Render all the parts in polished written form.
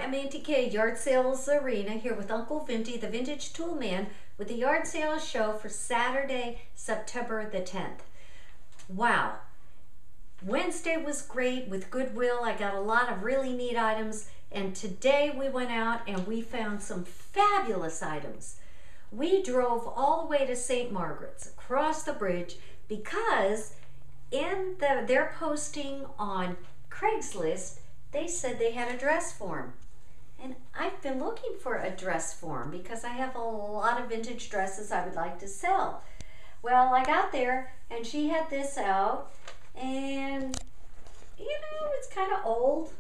I'm Auntie Kay, Yard Sales Arena, here with Uncle Vinty, the Vintage Tool Man, with the Yard Sales Show for Saturday, September the 10th. Wow. Wednesday was great with Goodwill. I got a lot of really neat items, and today we went out and we found some fabulous items. We drove all the way to St. Margaret's, across the bridge, because in their posting on Craigslist, they said they had a dress form. And I've been looking for a dress form because I have a lot of vintage dresses I would like to sell. Well, I got there and she had this out, and you know, it's kind of old.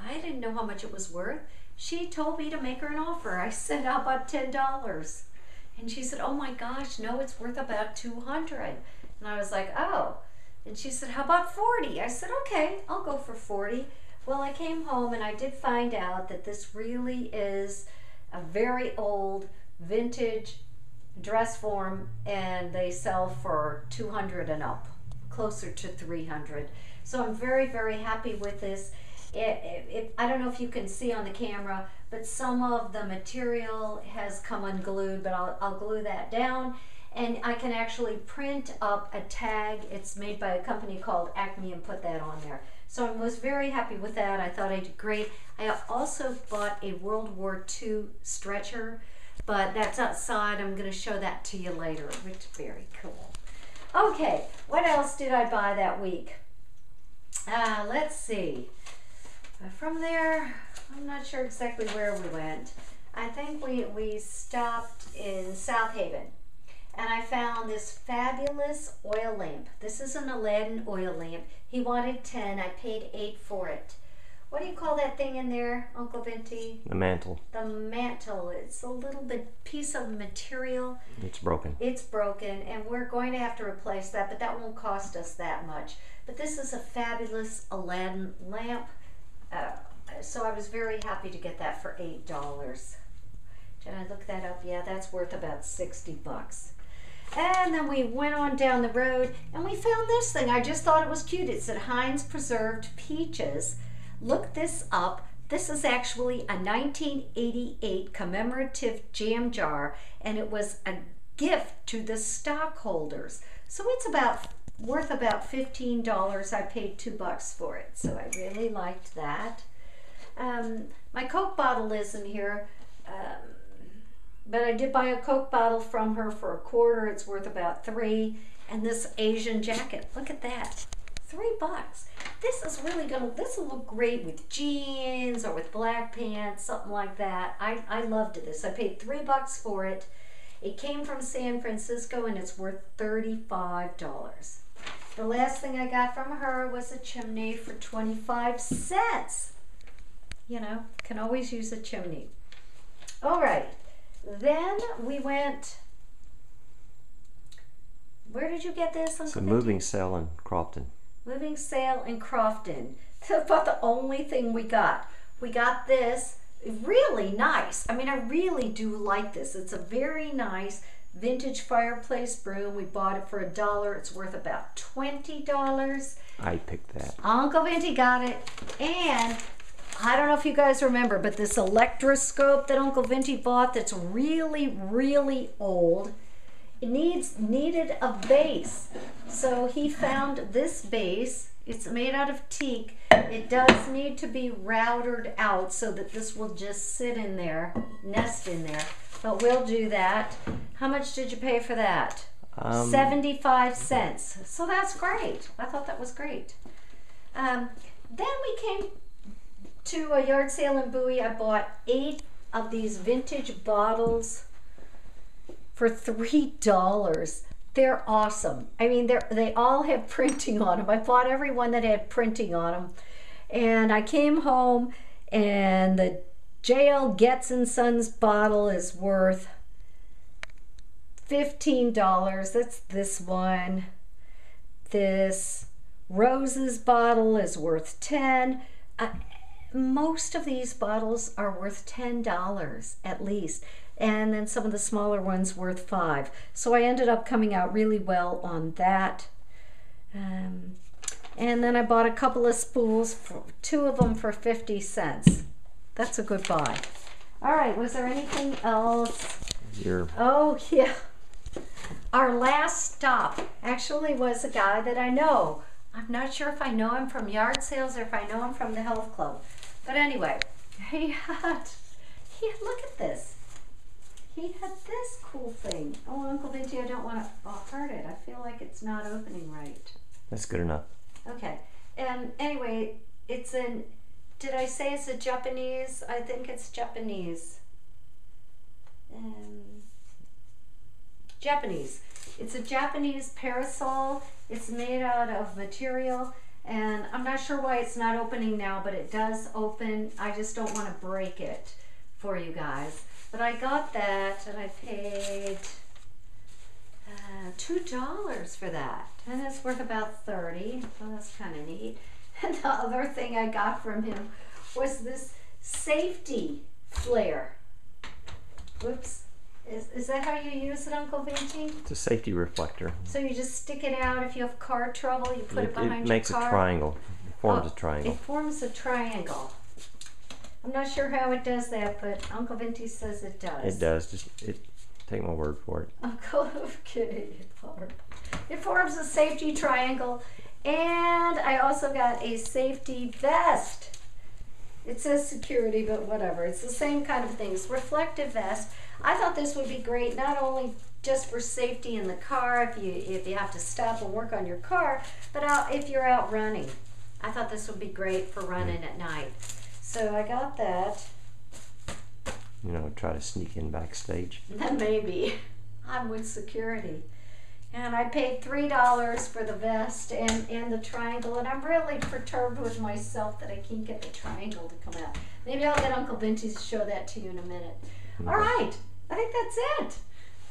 I didn't know how much it was worth. She told me to make her an offer. I said, how about $10? And she said, oh my gosh, no, it's worth about $200. And I was like, oh. And she said, how about 40? I said, okay, I'll go for 40. Well, I came home and I did find out that this really is a very old vintage dress form, and they sell for $200 and up, closer to $300. So I'm very, very happy with this. I don't know if you can see on the camera, but some of the material has come unglued, but I'll glue that down. And I can actually print up a tag. It's made by a company called Acme, and put that on there. So I was very happy with that. I thought I did great. I also bought a World War II stretcher, but that's outside. I'm going to show that to you later, which is very cool. Okay, what else did I buy that week? Let's see. From there, I'm not sure exactly where we went. I think we stopped in South Haven. And I found this fabulous oil lamp. This is an Aladdin oil lamp. He wanted 10. I paid 8 for it. What do you call that thing in there, Uncle Vinty? The mantle. The mantle. It's a little bit piece of material. It's broken. It's broken, and we're going to have to replace that, but that won't cost us that much. But this is a fabulous Aladdin lamp. So I was very happy to get that for $8. Did I look that up? Yeah, that's worth about 60 bucks. And then we went on down the road and we found this thing. I just thought it was cute. It said Heinz Preserved Peaches. Look this up. This is actually a 1988 commemorative jam jar, and it was a gift to the stockholders. So it's worth about $15. I paid $2 for it, so I really liked that. My Coke bottle isn't here. But I did buy a Coke bottle from her for $1. It's worth about $3. And this Asian jacket, look at that, $3. This is really this will look great with jeans or with black pants, something like that. I loved this. I paid $3 for it. It came from San Francisco, and it's worth $35. The last thing I got from her was a chimney for 25 cents. You know, can always use a chimney. All right. Then we went, where did you get this? It's a moving sale in Crofton. Moving sale in Crofton. That's about the only thing we got. We got this, really nice. I mean, I really do like this. It's a very nice vintage fireplace broom. We bought it for $1. It's worth about $20. I picked that. Uncle Vinty got it. And I don't know if you guys remember, but this electroscope that Uncle Vinty bought that's really, really old, it needed a base. So he found this base. It's made out of teak. It does need to be routered out so that this will just sit in there, nest in there. But we'll do that. How much did you pay for that? 75 cents. So that's great. I thought that was great. Then we came to a yard sale in Bowie. I bought 8 of these vintage bottles for $3. They're awesome. I mean, they all have printing on them. I bought every one that had printing on them. And I came home, and the J.L. Getz & Sons bottle is worth $15. That's this one. This Roses bottle is worth $10. Most of these bottles are worth $10 at least, and then some of the smaller ones worth $5. So I ended up coming out really well on that. And then I bought a couple of spools, 2 of them for 50 cents. That's a good buy. All right, was there anything else? Your Oh, yeah. Our last stop actually was a guy that I know. I'm not sure if I know him from yard sales or if I know him from the health club. But anyway, look at this. He had this cool thing. Oh, Uncle Vinci, I don't want to hurt it. I feel like it's not opening right. That's good enough. Okay. And anyway, it's in, did I say it's a Japanese? I think it's Japanese. Japanese. It's a Japanese parasol. It's made out of material, and I'm not sure why it's not opening now, but it does open. I just don't want to break it for you guys. But I got that, and I paid $2 for that, and it's worth about $30. So that's kind of neat. And the other thing I got from him was this safety flare. Whoops. Is that how you use it, Uncle Vinci? It's a safety reflector. So you just stick it out if you have car trouble, you put it behind your car? It makes a triangle. It forms a triangle. It forms a triangle. I'm not sure how it does that, but Uncle Vinci says it does. It does. Take my word for it. Okay, it forms a safety triangle. And I also got a safety vest. It says security, but whatever. It's the same kind of thing. It's reflective vest. I thought this would be great, not only just for safety in the car, if you have to stop and work on your car, but if you're out running. I thought this would be great for running at night. So I got that. You know, try to sneak in backstage. Maybe. I'm with security. And I paid $3 for the vest and the triangle, and I'm really perturbed with myself that I can't get the triangle to come out. Maybe I'll get Uncle Vinci to show that to you in a minute. Okay. All right, I think that's it.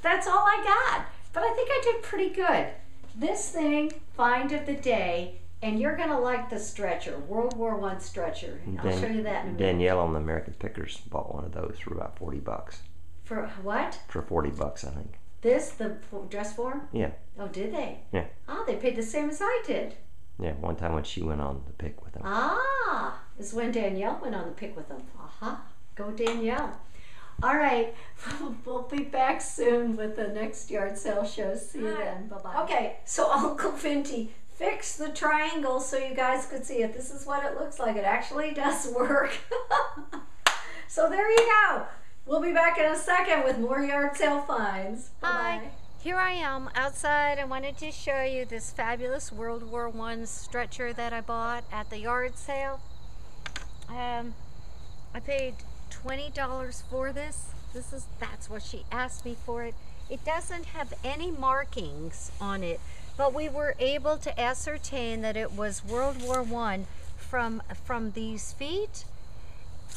That's all I got, but I think I did pretty good. This thing, find of the day, and you're gonna like the stretcher, World War I stretcher. I'll show you that in a minute. Danielle on the American Pickers bought one of those for about $40. For what? For $40, I think. This, the dress form? Yeah. Oh, did they? Yeah. Oh, they paid the same as I did. Yeah, one time when she went on the pick with them. Ah, is when Danielle went on the pick with them. Go Danielle. All right, we'll be back soon with the next yard sale show. See you then. Bye-bye. Okay, so Uncle Vinci fixed the triangle so you guys could see it. This is what it looks like. It actually does work. So there you go. We'll be back in a second with more yard sale finds. Bye-bye. Hi, here I am outside. I wanted to show you this fabulous World War I stretcher that I bought at the yard sale. I paid $20 for this. That's what she asked me for it. It doesn't have any markings on it, but we were able to ascertain that it was World War I from these feet.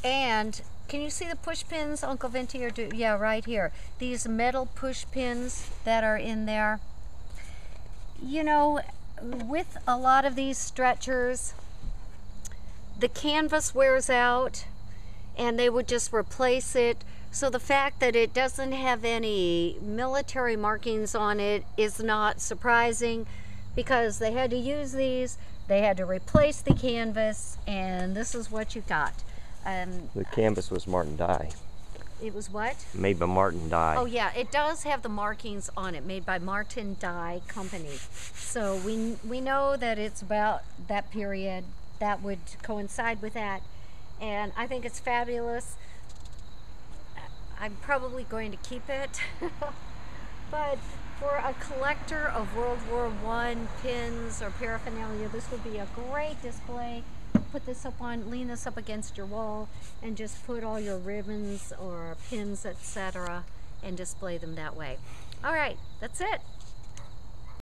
And can you see the push pins, Uncle Vinci? Yeah, right here. These metal push pins that are in there. You know, with a lot of these stretchers, the canvas wears out and they would just replace it. So the fact that it doesn't have any military markings on it is not surprising, because they had to use these, they had to replace the canvas, and this is what you got. The canvas was Martin Dye. It was what? Made by Martin Dye. Oh yeah, it does have the markings on it, made by Martin Dye Company. So we know that it's about that period. That would coincide with that. And I think it's fabulous. I'm probably going to keep it. But for a collector of World War I pins or paraphernalia, this would be a great display. Put this up on, lean this up against your wall, and just put all your ribbons or pins, etc., and display them that way. All right, that's it.